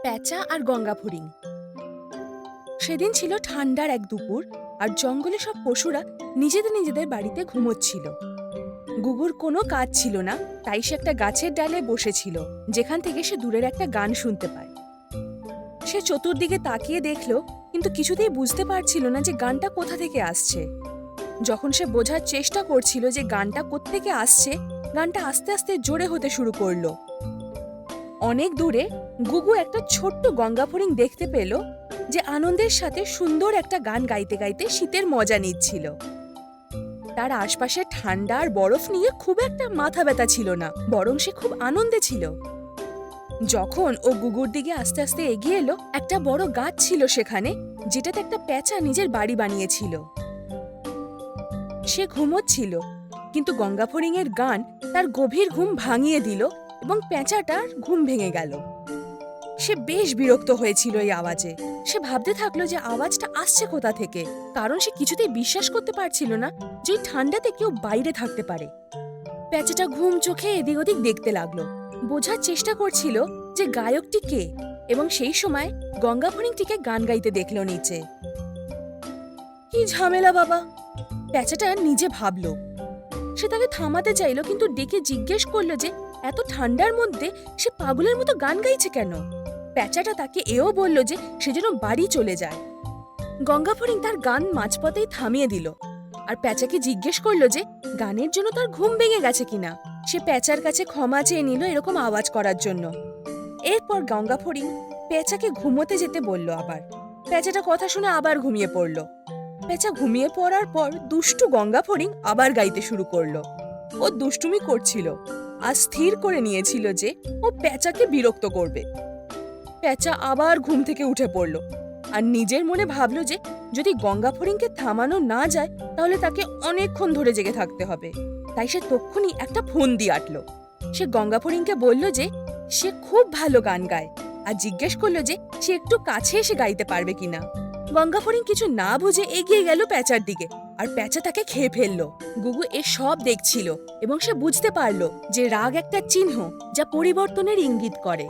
প্যাঁচা আর গঙ্গা ফড়িং। সেদিন ছিল ঠান্ডার এক দুপুর, আর জঙ্গলে সব পশুরা নিজেদের নিজেদের বাড়িতে ঘুমোচ্ছিল। গুগুর কোনো কাজ ছিল না, তাই সে একটা গাছের ডালে বসেছিল, যেখান থেকে সে দূরের একটা গান শুনতে পায়। সে চতুর্দিকে তাকিয়ে দেখল, কিন্তু কিছুতেই বুঝতে পারছিল না যে গানটা কোথা থেকে আসছে। যখন সে বোঝার চেষ্টা করছিল যে গানটা কোত্থেকে আসছে, গানটা আস্তে আস্তে জোরে হতে শুরু করলো। অনেক দূরে গুগু একটা ছোট্ট গঙ্গা ফড়িং দেখতে পেল, যে আনন্দের সাথে সুন্দর একটা গান গাইতে গাইতে শীতের মজা নিচ্ছিল। তার আশপাশে ঠান্ডা আর বরফ নিয়ে খুব একটা মাথা ব্যথা ছিল না, বরং সে খুব আনন্দে ছিল। যখন ও গুগুর দিকে আস্তে আস্তে এগিয়ে এলো, একটা বড় গাছ ছিল সেখানে, যেটাতে একটা প্যাঁচা নিজের বাড়ি বানিয়েছিল। সে ঘুমোচ্ছিল, কিন্তু গঙ্গা ফড়িং এর গান তার গভীর ঘুম ভাঙিয়ে দিল এবং প্যাঁচাটার ঘুম ভেঙে গেল। সে বেশ বিরক্ত হয়েছিল এই আওয়াজে। সে ভাবতে থাকলো যে আওয়াজটা আসছে কোথা থেকে, কারণ সে কিছুতেই বিশ্বাস করতে পারছিল না যে এই ঠান্ডাতে কেউ বাইরে থাকতে পারে। প্যাঁচাটা ঘুম চোখে এদিক ওদিক দেখতে লাগলো, বোঝার চেষ্টা করছিল যে গায়কটি কে, এবং সেই সময় গঙ্গা ফড়িংটিকে গান গাইতে দেখলো নিচে। কি ঝামেলা বাবা, প্যাঁচাটা নিজে ভাবলো। সে তাকে থামাতে চাইলো, কিন্তু ডেকে জিজ্ঞেস করলো যে এত ঠান্ডার মধ্যে সে পাগলের মতো গান গাইছে কেন। প্যাঁচাটা তাকে এও বলল যে সে যেন বাড়ি চলে যায়। গঙ্গা ফড়িং তার গান মাঝপথেই থামিয়ে দিল, আর প্যাঁচাকে জিজ্ঞেস করলো যে গানের জন্য তার ঘুম ভেঙে গেছে কিনা। সে প্যাঁচার কাছে ক্ষমা চেয়ে নিল এরকম আওয়াজ করার জন্য। এরপর গঙ্গা ফড়িং প্যাঁচাকে ঘুমোতে যেতে বলল আবার। প্যাঁচাটা কথা শুনে আবার ঘুমিয়ে পড়ল। প্যাঁচা ঘুমিয়ে পড়ার পর দুষ্টু গঙ্গা ফড়িং আবার গাইতে শুরু করলো। ও দুষ্টুমি করছিল, আর স্থির করে নিয়েছিল যে ও প্যাঁচাকে বিরক্ত করবে। প্যাঁচা আবার ঘুম থেকে উঠে পড়ল, আর নিজের মনে ভাবলো যে যদি গঙ্গা ফড়িংকে থামানো না যায়, তাহলে তাকে অনেকক্ষণ ধরে জেগে থাকতে হবে। তাই সে তক্ষুনি একটা ফোন দিয়ে আটলো। সে গঙ্গা ফড়িংকে বলল যে সে খুব ভালো গান গায়, আর জিজ্ঞেস করলো যে সে একটু কাছে এসে গাইতে পারবে কিনা। গঙ্গা ফড়িং কিছু না বুঝে এগিয়ে গেল প্যাঁচার দিকে, আর প্যাঁচা তাকে খেয়ে ফেললো। গুগু এ সব দেখছিল, এবং সে বুঝতে পারলো যে রাগ একটা চিহ্ন যা পরিবর্তনের ইঙ্গিত করে।